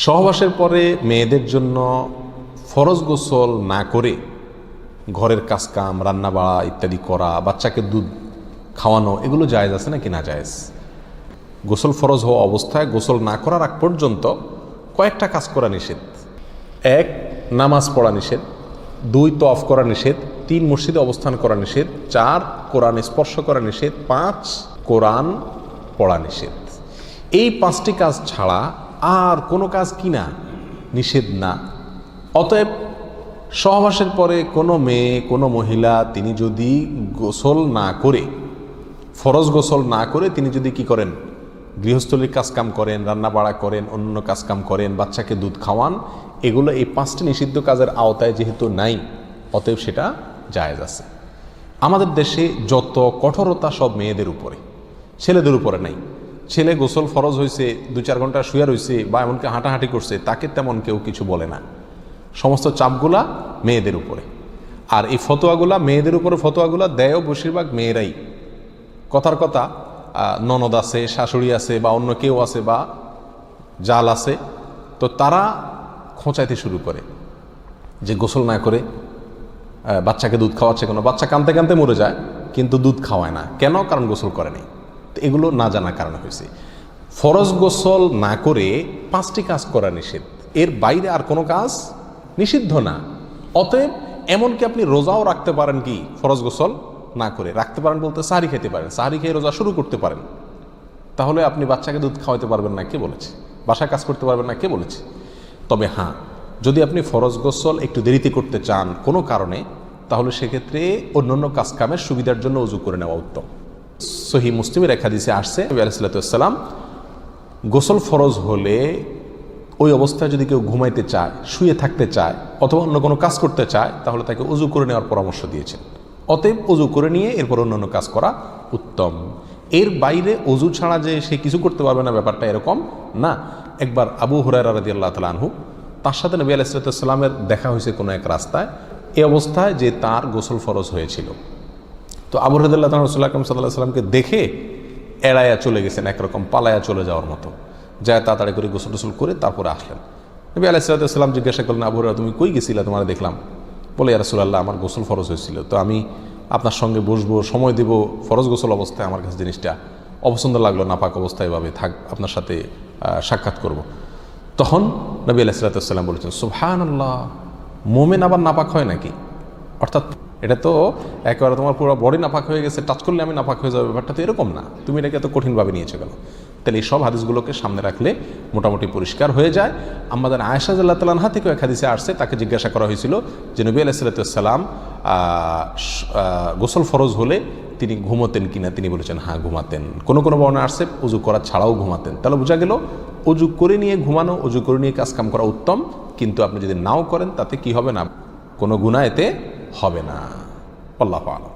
সহবাসের পরে মেয়েদের জন্য ফরজ গোসল না করে ঘরের কাজকাম রান্না বাড়া ইত্যাদি করা, বাচ্চাকে দুধ খাওয়ানো, এগুলো জায়েজ আছে নাকি না জায়েজ? গোসল ফরজ হওয়া অবস্থায় গোসল না করার আগ পর্যন্ত কয়েকটা কাজ করা নিষেধ। 1, নামাজ পড়া নিষেধ। 2, তওয়াফ করা নিষেধ। 3, মসজিদে অবস্থান করা নিষেধ। 4, কোরআন স্পর্শ করা নিষেধ। 5, কোরআন পড়া নিষেধ। এই 5টি কাজ ছাড়া আর কোনো কাজ কিনা নিষেধ না। অতএব সহবাসের পরে কোনো মেয়ে, কোনো মহিলা তিনি যদি গোসল না করে, ফরজ গোসল না করে তিনি যদি কি করেন, গৃহস্থলীর কাজকাম করেন, রান্না বাড়া করেন, অন্য কাজকাম করেন, বাচ্চাকে দুধ খাওয়ান, এগুলো এই 5টি নিষিদ্ধ কাজের আওতায় যেহেতু নাই, অতএব সেটা জায়েজ আছে। আমাদের দেশে যত কঠোরতা সব মেয়েদের উপরে, ছেলেদের উপরে নাই। ছেলে গোসল ফরজ হয়েছে, 2-4 ঘন্টা শুয়ে রয়েছে বা এমনকি হাঁটাহাঁটি করছে, তাকে তেমন কেউ কিছু বলে না। সমস্ত চাপগুলা মেয়েদের উপরে। আর এই ফতোয়াগুলা মেয়েদের উপরে, ফতোয়াগুলা দেয়ও বেশিরভাগ মেয়েরাই। কথার কথা, ননদ আছে, শাশুড়ি আছে বা অন্য কেউ আছে বা জাল আছে, তো তারা খোঁচাইতে শুরু করে যে গোসল না করে বাচ্চাকে দুধ খাওয়াচ্ছে। কোনো বাচ্চা কাঁদতে কাঁদতে মরে যায় কিন্তু দুধ খাওয়ায় না, কেন? কারণ গোসল করে নাই। তো এগুলো না জানার কারণে হয়েছে। ফরজ গোসল না করে 5টি কাজ করা নিষেধ, এর বাইরে আর কোনো কাজ নিষিদ্ধ না। অতএব এমনকি আপনি রোজাও রাখতে পারেন, কি ফরজ গোসল না করে রাখতে পারেন বলতে সাহারি খেতে পারেন, সাহারি খেয়ে রোজা শুরু করতে পারেন। তাহলে আপনি বাচ্চাকে দুধ খাওয়াতে পারবেন না, কে বলেছে? বাসায় কাজ করতে পারবেন না, কে বলেছে? তবে হ্যাঁ, যদি আপনি ফরজ গোসল একটু দেরিতে করতে চান কোনো কারণে, তাহলে সেক্ষেত্রে অন্যান্য কাজকামের সুবিধার জন্য ওযু করে নেওয়া উত্তম। সহিহ মুসলিমের এক হাদিসে আসছে, নবী আলাইহিস সালাম গোসল ফরজ হলে ওই অবস্থায় যদি কেউ ঘুমাইতে চায়, শুয়ে থাকতে চায় অথবা অন্য কোনো কাজ করতে চায়, তাহলে তাকে ওযু করে নেওয়ার পরামর্শ দিয়েছেন। অতএব ওযু করে নিয়ে এরপর অন্যান্য কাজ করা উত্তম। এর বাইরে ওযু ছাড়া যে সে কিছু করতে পারবে না, ব্যাপারটা এরকম না। একবার আবু হুরায়রা রাদিয়াল্লাহু তাআলা আনহু, তার সাথে নবী আলাইহিস সালামের দেখা হয়েছে কোনো এক রাস্তায়, এই অবস্থায় যে তার গোসল ফরজ হয়েছিল। তো আবু হুরায়রা রাদিয়াল্লাহু তাআলা রাসূল আকরাম সাল্লাল্লাহু আলাইহি ওয়াসাল্লামকে দেখে এড়াইয়া চলে গেছেন, একরকম পালায়া চলে যাওয়ার মতো, যায় তাড়াতাড়ি করে গোসল টোসল করে তারপরে আসলেন। নবী আলাইহিস সালাম জিজ্ঞাসা করলেন, আবু হুরায়রা তুমি কই গেছিলা, তোমার দেখলাম? বলে, ইয়া রাসূলুল্লাহ, আমার গোসল ফরজ হয়েছিল, তো আমি আপনার সঙ্গে বসবো, সময় দেব, ফরজ গোসল অবস্থায় আমার কাছে জিনিসটা অপছন্দ লাগলো, নাপাক অবস্থায় এভাবে থাক, আপনার সাথে সাক্ষাৎ করব। তখন নবী আলাইহিস সালাম বলেছেন, সুবহানাল্লাহ, মোমেন আবার নাপাক হয় নাকি? অর্থাৎ এটা তো একেবারে তোমার পুরো বডি নাপাক হয়ে গেছে, টাচ করলে আমি নাপাক হয়ে যাবে, ব্যাপারটা তো এরকম না, তুমি এটাকে এত কঠিনভাবে নিয়েছো কেন? তাহলে এই সব হাদিসগুলোকে সামনে রাখলে মোটামুটি পরিষ্কার হয়ে যায়। আমাদের আয়েশা রাদিয়াল্লাহু তাআলা আনহা থেকে এক হাদিসে আসছে, তাকে জিজ্ঞাসা করা হয়েছিল যে নবী আলাইহিস সালাম গোসল ফরজ হলে তিনি ঘুমোতেন কিনা, তিনি বলেছেন হ্যাঁ ঘুমাতেন। কোনো কোনো বর্ণনা আসছে ওযু করা ছাড়াও ঘুমাতেন। তাহলে বোঝা গেল ওযু করে নিয়ে ঘুমানো, ওযু করে নিয়ে কাজকাম করা উত্তম, কিন্তু আপনি যদি নাও করেন তাতে কি হবে না, কোনো গুনাহ এতে হবে না। আল্লাহু আ'লাম।